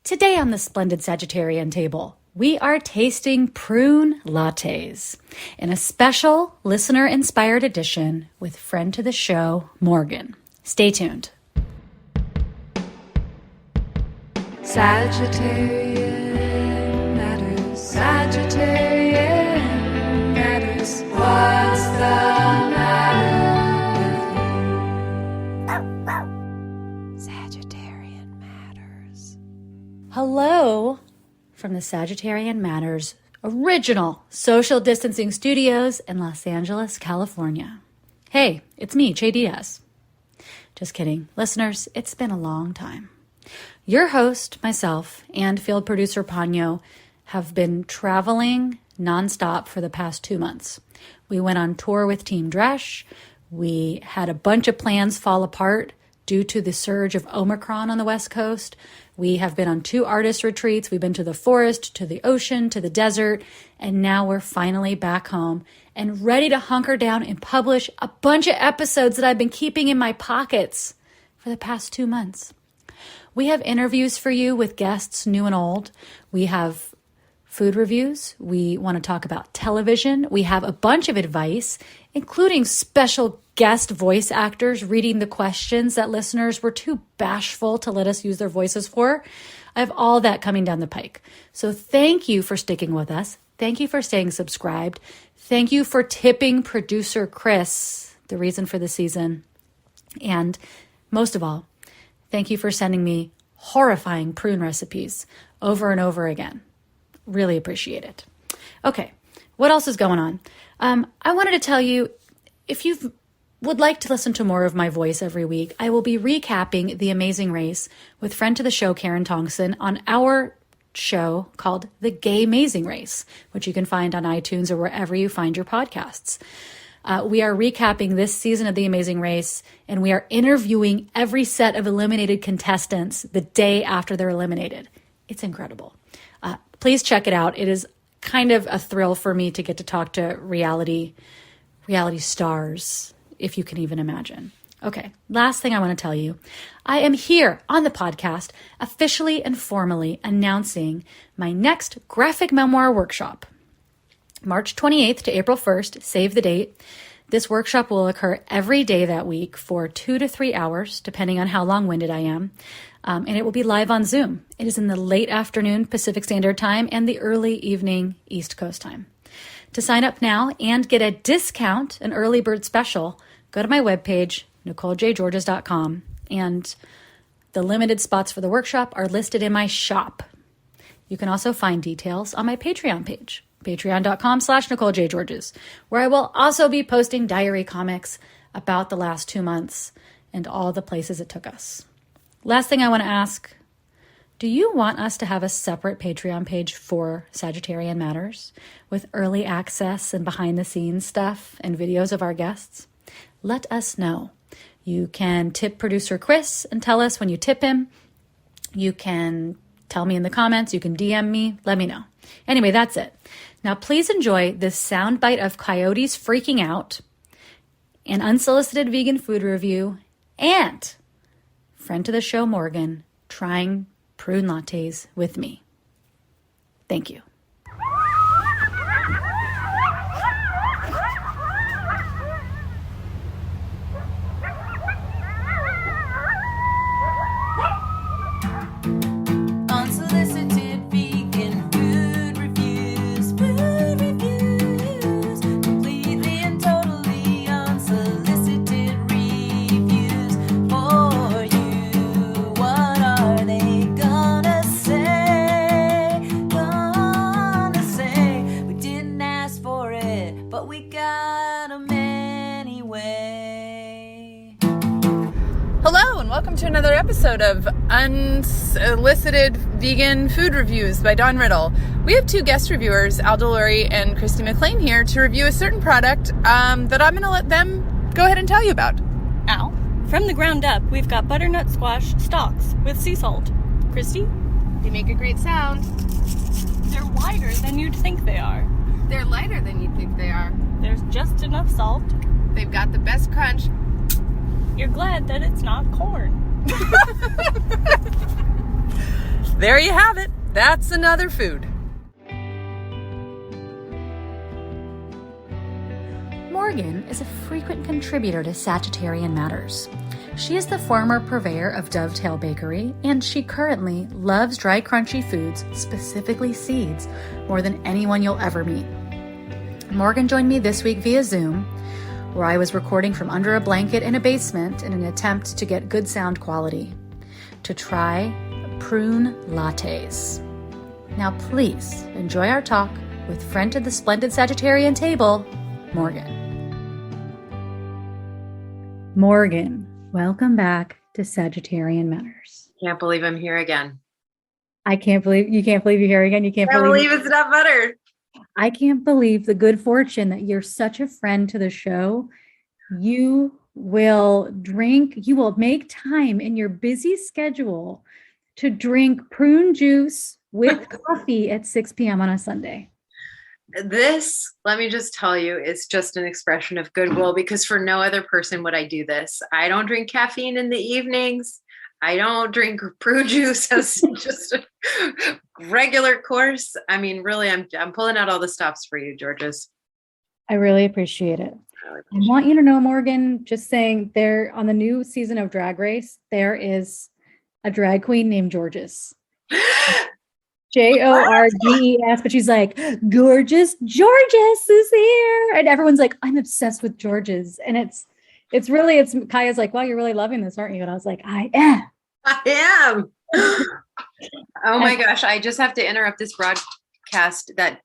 Today on the Splendid Sagittarian table, we are tasting prune lattes in a special listener-inspired edition with friend to the show, Morgan. Stay tuned. Sagittarian matters, Sagittarian matters. What's the matter with you? Sagittarian matters. Hello from the Sagittarian Matters original social distancing studios in Los Angeles, California. Hey, it's me, Che Diaz. Just kidding. Listeners, it's been a long time. Your host, myself, and field producer Panyo have been traveling nonstop for the past 2 months. We went on tour with Team Dresch. We had a bunch of plans fall apart due to the surge of Omicron on the West Coast. We have been on 2 artist retreats. We've been to the forest, to the ocean, to the desert, and now we're finally back home and ready to hunker down and publish a bunch of episodes that I've been keeping in my pockets for the past 2 months. We have interviews for you with guests new and old. We have food reviews. We want to talk about television. We have a bunch of advice, including special guest voice actors reading the questions that listeners were too bashful to let us use their voices for. I have all that coming down the pike. So thank you for sticking with us. Thank you for staying subscribed. Thank you for tipping producer Chris, the reason for the season. And most of all, thank you for sending me horrifying prune recipes over and over again. Really appreciate it. Okay, what else is going on? I wanted to tell you, if you would like to listen to more of my voice every week, I will be recapping The Amazing Race with friend to the show, Karen Tongson, on our show called The Gay Amazing Race, which you can find on iTunes or wherever you find your podcasts. We are recapping this season of The Amazing Race, and we are interviewing every set of eliminated contestants the day after they're eliminated. It's incredible. Please check it out. It is kind of a thrill for me to get to talk to reality stars, if you can even imagine. Okay, last thing I want to tell you. I am here on the podcast officially and formally announcing my next graphic memoir workshop. March 28th to April 1st, save the date. This workshop will occur every day that week for 2 to 3 hours, depending on how long-winded I am. And it will be live on Zoom. It is in the late afternoon Pacific Standard Time and the early evening East Coast time. To sign up now and get a discount, an early bird special, go to my webpage, NicoleJGeorges.com, and the limited spots for the workshop are listed in my shop. You can also find details on my Patreon page, patreon.com/NicoleJGeorges, where I will also be posting diary comics about the last 2 months and all the places it took us. Last thing I want to ask, do you want us to have a separate Patreon page for Sagittarian Matters with early access and behind the scenes stuff and videos of our guests? Let us know. You can tip producer Chris and tell us when you tip him. You can tell me in the comments. You can DM me. Let me know. Anyway, that's it. Now, please enjoy this soundbite of coyotes freaking out, an unsolicited vegan food review, and friend to the show, Morgan, trying prune lattes with me. Thank you. Unsolicited vegan food reviews, completely and totally unsolicited reviews for you. What are they gonna say? We didn't ask for it, but we got 'em anyway. Hello and welcome to another episode of Unsolicited Vegan Food Reviews by Dawn Riddle. We have 2 guest reviewers, Al Delory and Christy McLean, here to review a certain product that I'm going to let them go ahead and tell you about. Al? From the ground up, we've got butternut squash stalks with sea salt. Christy? They make a great sound. They're wider than you'd think they are. They're lighter than you'd think they are. There's just enough salt. They've got the best crunch. You're glad that it's not corn. there you have it. That's another food. Morgan is a frequent contributor to Sagittarian Matters. She is the former purveyor of Dovetail Bakery, and she currently loves dry, crunchy foods, specifically seeds, more than anyone you'll ever meet. Morgan joined me this week via Zoom, where I was recording from under a blanket in a basement in an attempt to get good sound quality, to try prune lattes. Now please enjoy our talk with friend to the Splendid Sagittarian table, Morgan. Morgan, welcome back to Sagittarian Matters. Can't believe I'm here again. You can't believe you're here again. You can't Can't believe believe it's not butter. I can't believe the good fortune that you're such a friend to the show. You will make time in your busy schedule to drink prune juice with coffee at 6 p.m. on a Sunday. This, let me just tell you, is just an expression of goodwill, because for no other person would I do this. I don't drink caffeine in the evenings. I don't drink prune juice as just a regular course. I mean, really, I'm pulling out all the stops for you, Georges. I really appreciate it. I want you to know, Morgan, just saying, there on the new season of Drag Race, there is a drag queen named Georges. Jorges, but she's like, Georges is here. And everyone's like, I'm obsessed with Georges. And it's Kaya's like, wow, you're really loving this, aren't you? And I was like, I am. Oh my gosh. I just have to interrupt this broadcast. That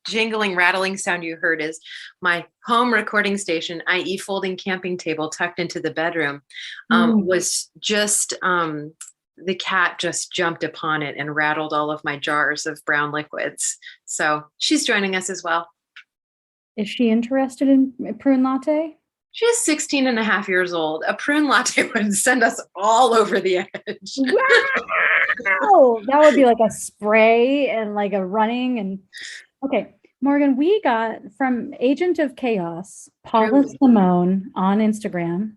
jingling, rattling sound you heard is my home recording station, i.e. folding camping table tucked into the bedroom, was just, the cat just jumped upon it and rattled all of my jars of brown liquids. So she's joining us as well. Is she interested in a prune latte? She is 16 and a half years old. A prune latte would send us all over the edge. Wow! That would be like a spray and like a running. And okay, Morgan, we got from Agent of Chaos, Paula Simone on Instagram.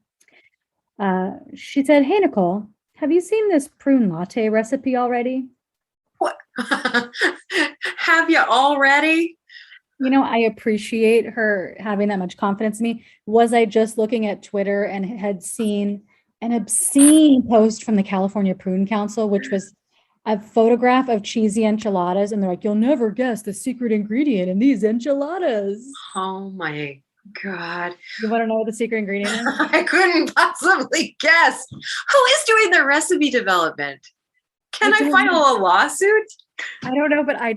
She said, hey, Nicole, have you seen this prune latte recipe already? What? Have you already? You know, I appreciate her having that much confidence in me. Was I just looking at Twitter and had seen an obscene post from the California Prune Council, which was a photograph of cheesy enchiladas, and they're like, you'll never guess the secret ingredient in these enchiladas. Oh my God. You want to know what the secret ingredient is? I couldn't possibly guess. Who is doing the recipe development? Can I file a lawsuit? I don't know, but I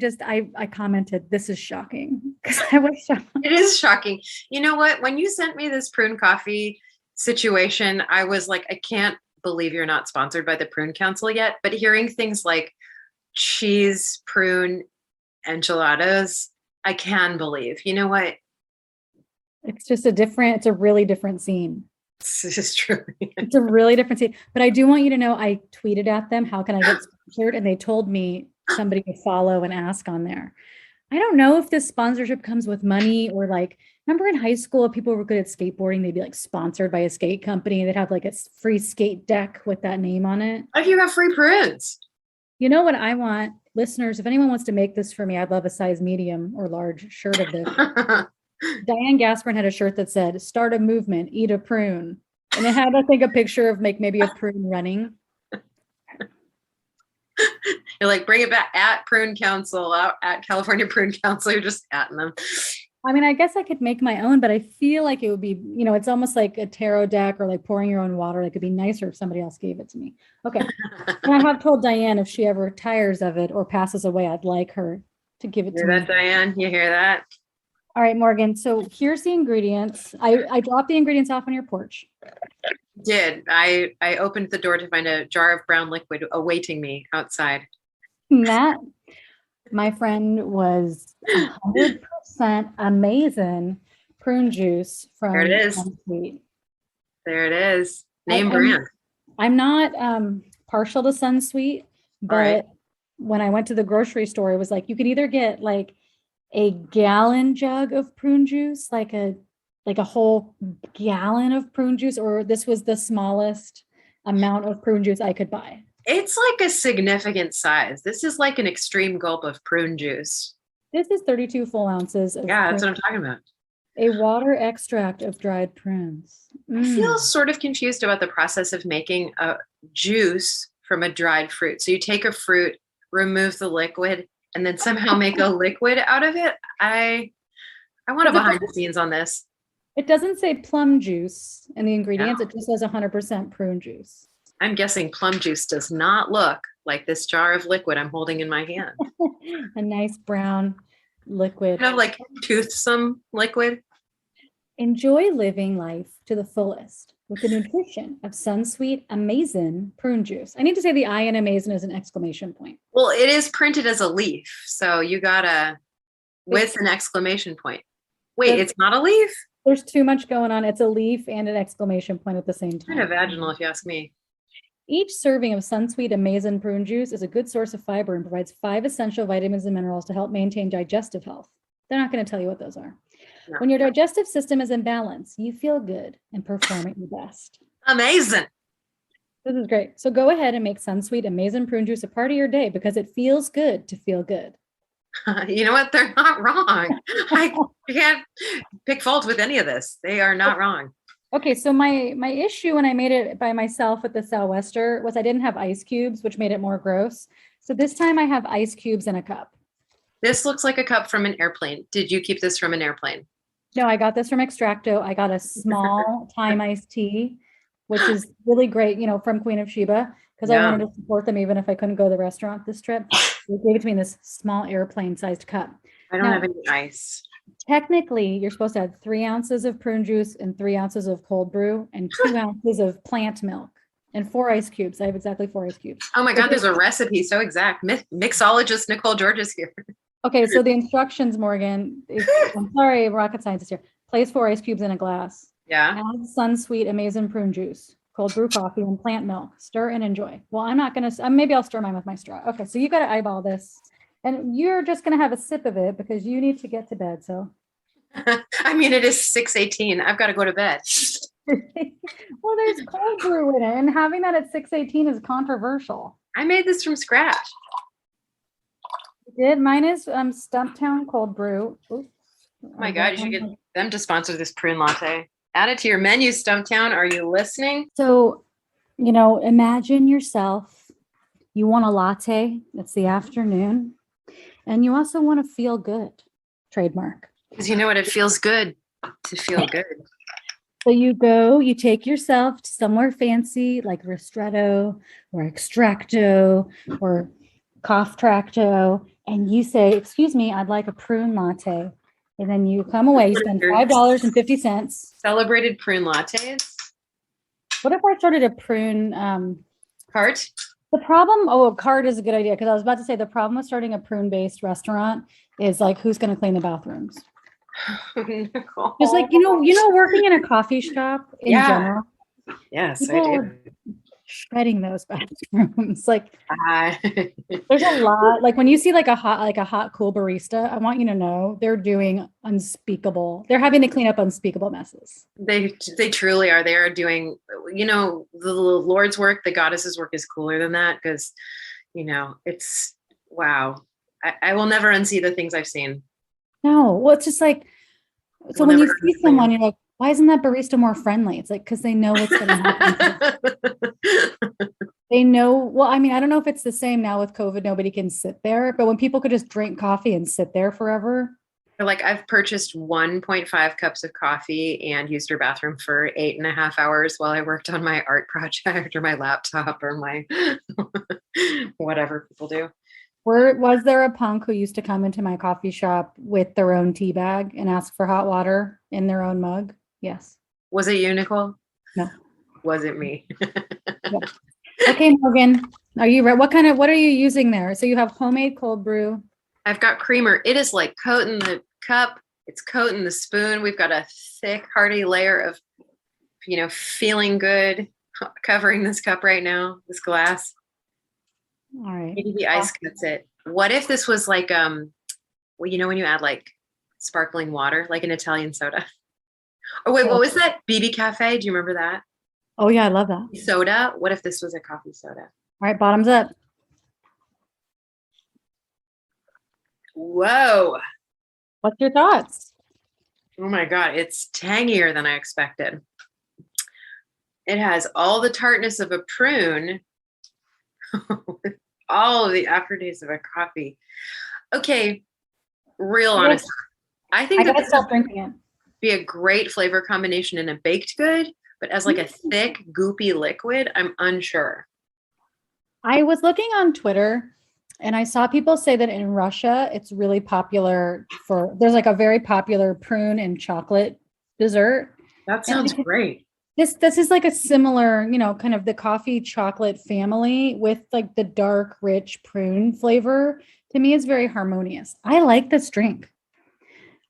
commented, this is shocking, because I was shocked. It is shocking. You know what? When you sent me this prune coffee situation, I was like, I can't believe you're not sponsored by the Prune Council yet. But hearing things like cheese, prune, enchiladas, I can believe. You know what? It's a really different scene. This is true. It's a really different scene. But I do want you to know, I tweeted at them, how can I get sponsored? And they told me somebody could follow and ask on there. I don't know if this sponsorship comes with money or like, remember in high school, people were good at skateboarding. They'd be like sponsored by a skate company. They'd have like a free skate deck with that name on it. If you got free prunes. You know what I want? Listeners, if anyone wants to make this for me, I'd love a size medium or large shirt of this. Diane Gasperin had a shirt that said, start a movement, eat a prune. And it had, I think, a picture of maybe a prune running. You're like, bring it back at Prune Council, at California Prune Council. You're just atting them. I mean, I guess I could make my own, but I feel like it would be, it's almost like a tarot deck or like pouring your own water. Like it'd be nicer if somebody else gave it to me. Okay. And I have told Diane if she ever tires of it or passes away, I'd like her to give it to me. Hear that, Diane? You hear that? All right, Morgan. So here's the ingredients. I dropped the ingredients off on your porch. Did. I opened the door to find a jar of brown liquid awaiting me outside. That, my friend, was 100% amazing prune juice from There it is. Sunsweet. There it is. Name brand. I'm not partial to Sunsweet, but when I went to the grocery store, it was like you could either get like a gallon jug of prune juice, like a whole gallon of prune juice, or this was the smallest amount of prune juice I could buy. It's like a significant size. This is like an extreme gulp of prune juice. This is 32 full ounces of Yeah, that's what prune, I'm talking about. a water extract of dried prunes. I feel sort of confused about the process of making a juice from a dried fruit. So you take a fruit, remove the liquid, and then somehow make a liquid out of it. I want a behind the scenes on this. It doesn't say plum juice in the ingredients. No. It just says 100% prune juice. I'm guessing plum juice does not look like this jar of liquid I'm holding in my hand. A nice brown liquid. Kind of like toothsome liquid. Enjoy living life to the fullest with the nutrition of Sunsweet Amazing prune juice. I need to say the I in amazing is an exclamation point. Well, it is printed as a leaf, so you gotta with an exclamation point. Wait, it's not a leaf? There's too much going on. It's a leaf and an exclamation point at the same time. Kind of vaginal, if you ask me. Each serving of Sunsweet Amazing prune juice is a good source of fiber and provides 5 essential vitamins and minerals to help maintain digestive health. They're not going to tell you what those are. No. When your digestive system is in balance, you feel good and perform at your best. Amazing. This is great. So go ahead and make Sunsweet Amazing prune juice a part of your day because it feels good to feel good. You know what? They're not wrong. I can't pick fault with any of this. They are not wrong. Okay, so my issue when I made it by myself with the Sou'wester was I didn't have ice cubes, which made it more gross. So this time I have ice cubes in a cup. This looks like a cup from an airplane. Did you keep this from an airplane? No, I got this from Extracto. I got a small Thai iced tea, which is really great, from Queen of Sheba, because I wanted to support them even if I couldn't go to the restaurant this trip. They gave it to me in this small airplane-sized cup. I don't have any ice. Technically, you're supposed to have 3 ounces of prune juice and 3 ounces of cold brew and 2 ounces of plant milk and 4 ice cubes. I have exactly 4 ice cubes. Oh my God, there's a recipe so exact. Mixologist Nicole George is here. Okay, so the instructions, Morgan, I'm sorry, rocket scientist here. Place 4 ice cubes in a glass. Yeah. Add Sunsweet Amazing prune juice, cold brew coffee, and plant milk. Stir and enjoy. Well, I'm not going to, maybe I'll stir mine with my straw. Okay, so you got to eyeball this. And you're just going to have a sip of it because you need to get to bed, so. I mean, it is 6:18. I've got to go to bed. Well, there's cold brew in it, and having that at 6:18 is controversial. I made this from scratch. You did? Mine is Stumptown cold brew. Oops. Oh my God, you should get them to sponsor this prune latte. Add it to your menu, Stumptown. Are you listening? So, imagine yourself, you want a latte, it's the afternoon, and you also want to feel good. Trademark. Because you know what? It feels good to feel good. So you take yourself to somewhere fancy like Ristretto or Extracto or Cough Tracto, and you say, "Excuse me, I'd like a prune latte." And then you come away, you spend $5.50. Celebrated prune lattes. What if I started a prune Cart? The problem, a cart is a good idea, because I was about to say the problem with starting a prune-based restaurant is like who's going to clean the bathrooms? Nicole. Just like working in a coffee shop in general. Yes, people I are do. shredding those bathrooms. Like I- there's a lot. Like when you see like a hot cool barista, I want you to know they're doing unspeakable. They're having to clean up unspeakable messes. They truly are. They are doing, the Lord's work, the goddess's work is cooler than that because, it's wow. I will never unsee the things I've seen. No, well, it's just like, so when you see someone, you're like, why isn't that barista more friendly? It's like, because they know what's going to happen. They know, well, I mean, I don't know if it's the same now with COVID, nobody can sit there, but when people could just drink coffee and sit there forever. Like I've purchased 1.5 cups of coffee and used her bathroom for 8.5 hours while I worked on my art project or my laptop or my whatever people do. Was there a punk who used to come into my coffee shop with their own tea bag and ask for hot water in their own mug? Yes. Was it you, Nicole? No. Was it me? Yeah. Okay, Morgan, are you ready? What are you using there? So you have homemade cold brew. I've got creamer. It is like coating the cup. It's coating the spoon. We've got a thick, hearty layer of, feeling good covering this cup right now, this glass. All right. Maybe the ice cuts it. What if this was like, when you add like sparkling water, like an Italian soda? Oh wait, what was that? BB Cafe? Do you remember that? Oh yeah, I love that. Soda. What if this was a coffee soda? right, bottoms up. Whoa. What's your thoughts? Oh my God, it's tangier than I expected. It has all the tartness of a prune with all of the aftertaste of a coffee. Okay, real honest. I think I that gotta this stop would drinking it. be a great flavor combination in a baked good, but as like a thick, goopy liquid, I'm unsure. I was looking on Twitter and I saw people say that in Russia, it's really popular there's like a very popular prune and chocolate dessert. That And sounds great. this is like a similar, kind of the coffee chocolate family with like the dark, rich prune flavor. To me, it's very harmonious. I like this drink.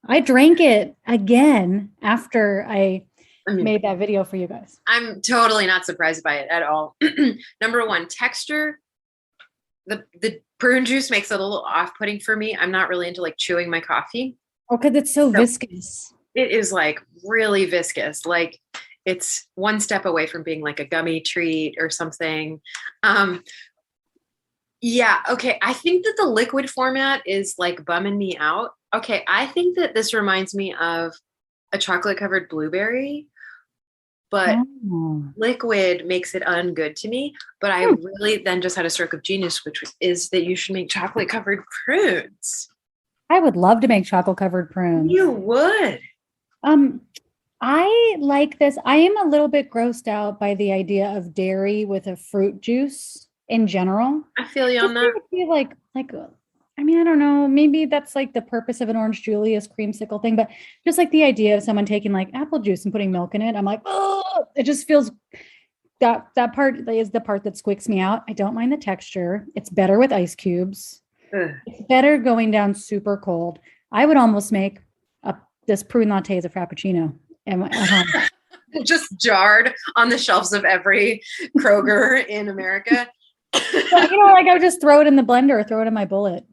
I drank it again after I made that video for you guys. I'm totally not surprised by it at all. Number one, texture. The prune juice makes it a little off-putting for me. I'm not really into like chewing my coffee. Oh, because it's so viscous. It is like really viscous. Like it's one step away from being like a gummy treat or something. Yeah. Okay. I think that the liquid format is like bumming me out. Okay. I think that this reminds me of a chocolate covered blueberry, but liquid makes it ungood to me. But I really then just had a stroke of genius, which is that you should make chocolate covered prunes. I would love to make chocolate covered prunes. You would. I like this. I am a little bit grossed out by the idea of dairy with a fruit juice in general. I feel you on that. I feel like, I mean, I don't know. Maybe that's like the purpose of an Orange Julius creamsicle thing, but just like the idea of someone taking like apple juice and putting milk in it, I'm like, oh, it just feels that part is the part that squeaks me out. I don't mind the texture. It's better with ice cubes. Ugh. It's better going down super cold. I would almost make this prune latte as a frappuccino. Just jarred on the shelves of every Kroger in America. Like I would just throw it in the blender or throw it in my bullet.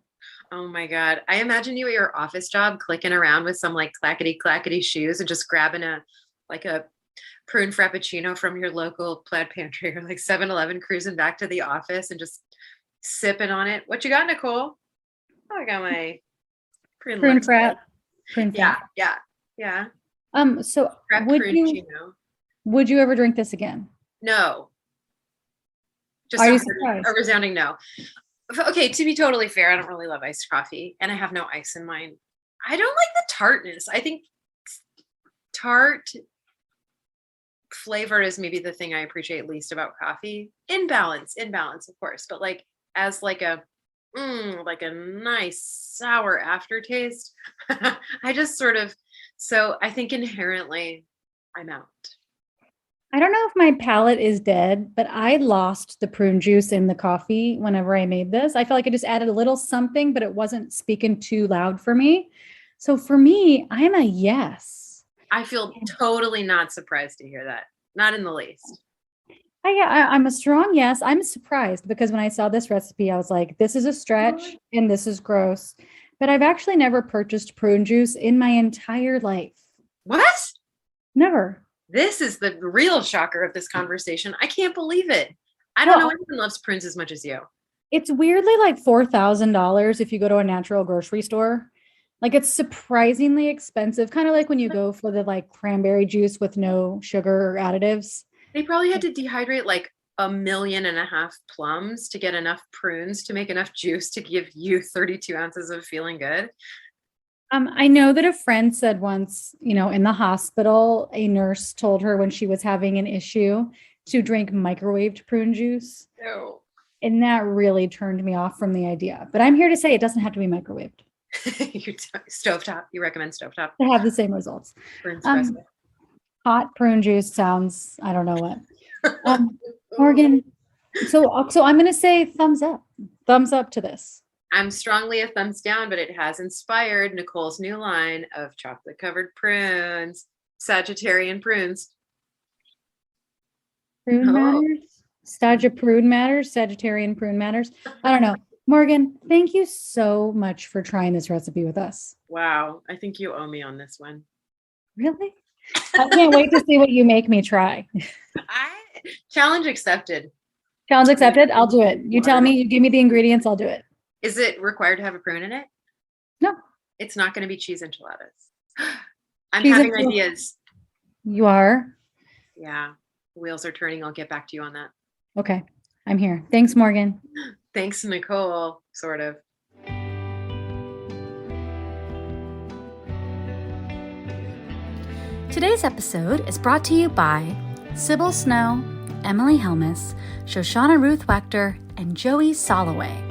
Oh my God. I imagine you at your office job clicking around with some like clackety shoes and just grabbing a prune frappuccino from your local Plaid Pantry or like 7-Eleven, cruising back to the office and just sipping on it. What you got, Nicole? Oh, I got my prune frap. Prune frap. Yeah. So would you ever drink this again? No. Just Are you surprised? A resounding no. Okay, to be totally fair, I don't really love iced coffee and I have no ice in mine. I don't like the tartness. I think tart flavor is maybe the thing I appreciate least about coffee. In balance, of course, but like as like a nice sour aftertaste. I just so I think inherently I'm out. I don't know if my palate is dead, but I lost the prune juice in the coffee whenever I made this. I felt like I just added a little something, but it wasn't speaking too loud for me. So for me, I'm a yes. I feel totally not surprised to hear that. Not in the least. I'm a strong yes. I'm surprised because when I saw this recipe, I was like, this is a stretch and this is gross. But I've actually never purchased prune juice in my entire life. What? Never. This is the real shocker of this conversation. I can't believe it. I don't know anyone loves prunes as much as you. It's weirdly like $4,000 if you go to a natural grocery store. Like it's surprisingly expensive. Kind of like when you go for the like cranberry juice with no sugar or additives. They probably had to dehydrate like 1.5 million plums to get enough prunes to make enough juice to give you 32 ounces of feeling good. I know that a friend said once, in the hospital, a nurse told her when she was having an issue to drink microwaved prune juice. No. And that really turned me off from the idea. But I'm here to say it doesn't have to be microwaved. Stovetop. You recommend stovetop? To have the same results. Hot prune juice sounds, I don't know what. Morgan, so I'm going to say thumbs up. Thumbs up to this. I'm strongly a thumbs down, but it has inspired Nicole's new line of chocolate covered prunes, Sagittarian prunes. Prune matters. Prune matters. Sagittarian prune matters. I don't know. Morgan, thank you so much for trying this recipe with us. Wow. I think you owe me on this one. Really? I can't wait to see what you make me try. Challenge accepted. Challenge accepted. I'll do it. You tell me, you give me the ingredients, I'll do it. Is it required to have a prune in it? No. It's not going to be cheese enchiladas. I'm Cheese having enchiladas. ideas. You are? Yeah. Wheels are turning. I'll get back to you on that. Okay. I'm here. Thanks, Morgan. Thanks, Nicole. Sort of. Today's episode is brought to you by Sybil Snow, Emily Helmus, Shoshana Ruth Wechter, and Joey Soloway.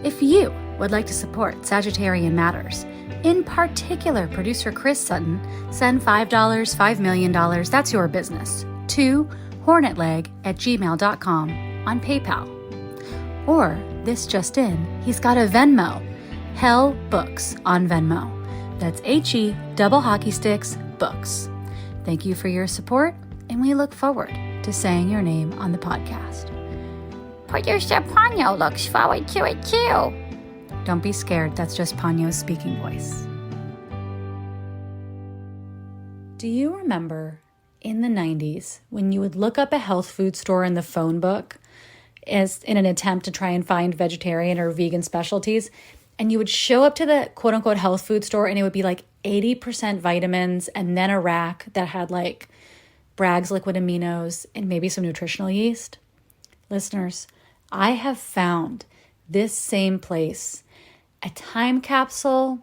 If you would like to support Sagittarian Matters, in particular producer Chris Sutton, send $5, $5 million, that's your business, to hornetleg@gmail.com on PayPal. Or, this just in, he's got a Venmo, Hell Books on Venmo. That's HE double hockey sticks books. Thank you for your support, and we look forward to saying your name on the podcast. Producer Ponyo looks forward to it too. Don't be scared, that's just Ponyo's speaking voice. Do you remember in the 90s when you would look up a health food store in the phone book as in an attempt to try and find vegetarian or vegan specialties, and you would show up to the quote unquote health food store and it would be like 80% vitamins and then a rack that had like Bragg's liquid aminos and maybe some nutritional yeast? Listeners, I have found this same place, a time capsule,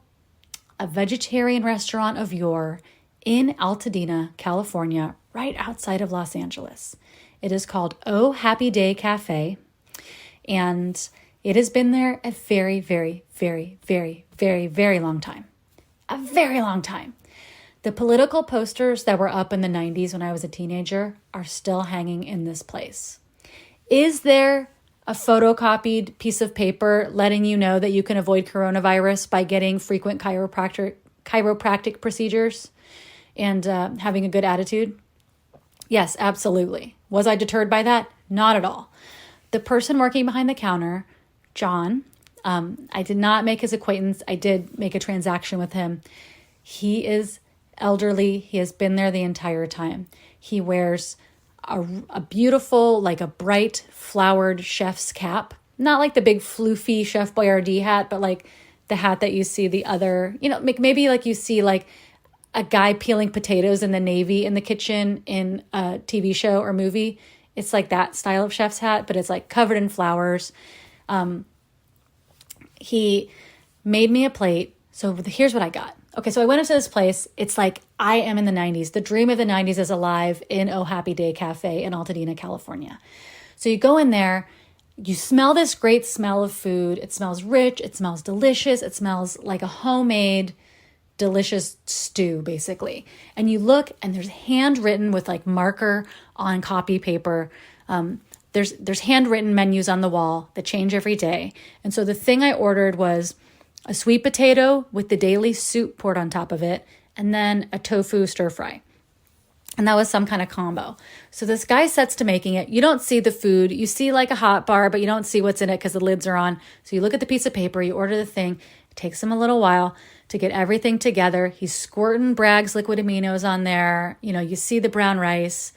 a vegetarian restaurant of yore in Altadena, California, right outside of Los Angeles. It is called Oh Happy Day Cafe, and it has been there a very, very, very, very, very, very long time. A very long time. The political posters that were up in the 90s when I was a teenager are still hanging in this place. Is there a photocopied piece of paper letting you know that you can avoid coronavirus by getting frequent chiropractic procedures and having a good attitude? Yes, absolutely. Was I deterred by that? Not at all. The person working behind the counter, John, I did not make his acquaintance. I did make a transaction with him. He is elderly. He has been there the entire time. He wears a beautiful, like a bright flowered chef's cap. Not like the big floofy Chef Boyardee hat, but like the hat that you see the other, maybe like you see like a guy peeling potatoes in the Navy in the kitchen in a TV show or movie. It's like that style of chef's hat, but it's like covered in flowers. He made me a plate. So here's what I got. Okay, so I went into this place. It's like I am in the 90s. The dream of the 90s is alive in Oh Happy Day Cafe in Altadena, California. So you go in there, you smell this great smell of food. It smells rich. It smells delicious. It smells like a homemade, delicious stew, basically. And you look, and there's handwritten with like marker on copy paper. There's handwritten menus on the wall that change every day. And so the thing I ordered was a sweet potato with the daily soup poured on top of it, and then a tofu stir fry. And that was some kind of combo. So this guy sets to making it. You don't see the food. You see like a hot bar, but you don't see what's in it because the lids are on. So you look at the piece of paper, you order the thing. It takes him a little while to get everything together. He's squirting Bragg's liquid aminos on there. You see the brown rice.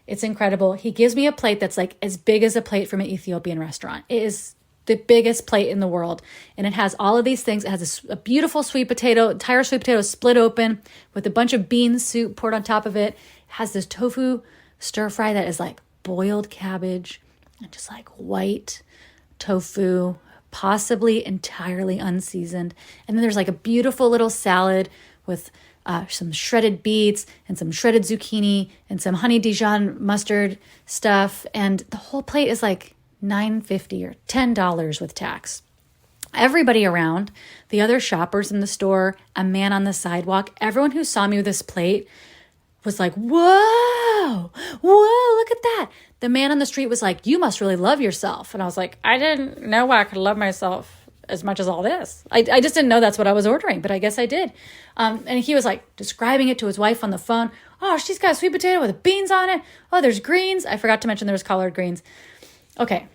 It's incredible. He gives me a plate that's like as big as a plate from an Ethiopian restaurant. It is the biggest plate in the world. And it has all of these things. It has a beautiful sweet potato, entire sweet potato split open with a bunch of bean soup poured on top of it. It has this tofu stir fry that is like boiled cabbage and just like white tofu, possibly entirely unseasoned. And then there's like a beautiful little salad with some shredded beets and some shredded zucchini and some honey Dijon mustard stuff. And the whole plate is like $9.50 or $10 with tax. Everybody around, the other shoppers in the store, a man on the sidewalk, everyone who saw me with this plate was like, whoa, look at that. The man on the street was like, you must really love yourself. And I was like, I didn't know I could love myself as much as all this. I just didn't know that's what I was ordering, but I guess I did. And he was like describing it to his wife on the phone. Oh, she's got a sweet potato with beans on it. Oh, there's greens. I forgot to mention there was collard greens. Okay.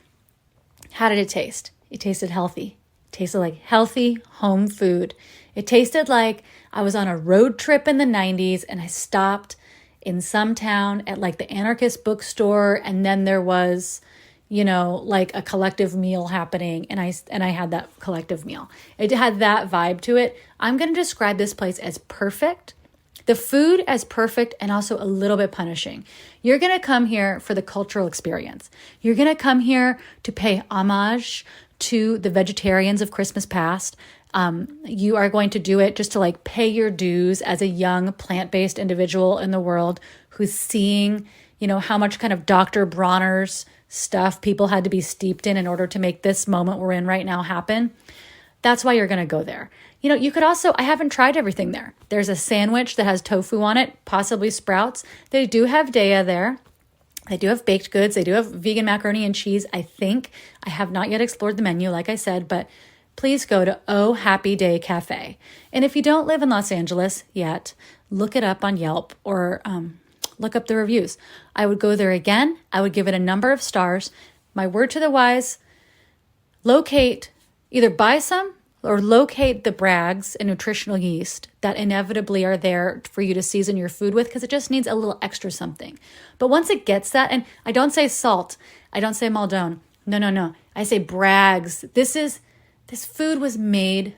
How did it taste? It tasted healthy. It tasted like healthy home food. It tasted like I was on a road trip in the 90s and I stopped in some town at like the anarchist bookstore. And then there was, like a collective meal happening, and I had that collective meal. It had that vibe to it. I'm going to describe this place as perfect. The food as perfect and also a little bit punishing. You're going to come here for the cultural experience. You're going to come here to pay homage to the vegetarians of Christmas past. You are going to do it just to like pay your dues as a young plant-based individual in the world who's seeing, how much kind of Dr. Bronner's stuff people had to be steeped in order to make this moment we're in right now happen. That's why you're going to go there. You could also, I haven't tried everything there. There's a sandwich that has tofu on it, possibly sprouts. They do have daya there. They do have baked goods. They do have vegan macaroni and cheese, I think. I have not yet explored the menu, like I said, but please go to Oh Happy Day Cafe. And if you don't live in Los Angeles yet, look it up on Yelp or look up the reviews. I would go there again. I would give it a number of stars. My word to the wise, either buy some or locate the Bragg's and nutritional yeast that inevitably are there for you to season your food with, because it just needs a little extra something. But once it gets that, and I don't say salt, I don't say Maldon, no. I say Bragg's. This food was made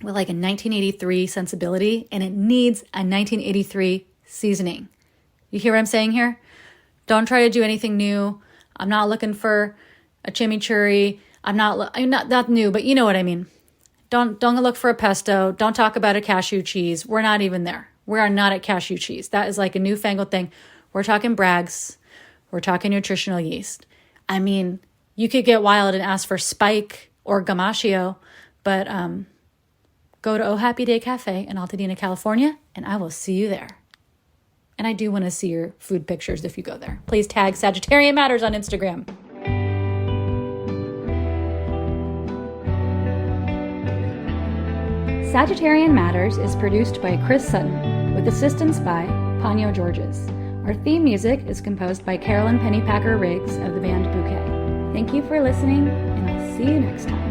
with like a 1983 sensibility, and it needs a 1983 seasoning. You hear what I'm saying here? Don't try to do anything new. I'm not looking for a chimichurri. I'm not new, but you know what I mean. Don't look for a pesto. Don't talk about a cashew cheese. We're not even there. We are not at cashew cheese. That is like a newfangled thing. We're talking Bragg's. We're talking nutritional yeast. I mean, you could get wild and ask for Spike or Gamashio, but go to Oh Happy Day Cafe in Altadena, California, and I will see you there. And I do want to see your food pictures if you go there. Please tag Sagittarian Matters on Instagram. Sagittarian Matters is produced by Chris Sutton, with assistance by Panyo Georges. Our theme music is composed by Carolyn Pennypacker Riggs of the band Bouquet. Thank you for listening, and I'll see you next time.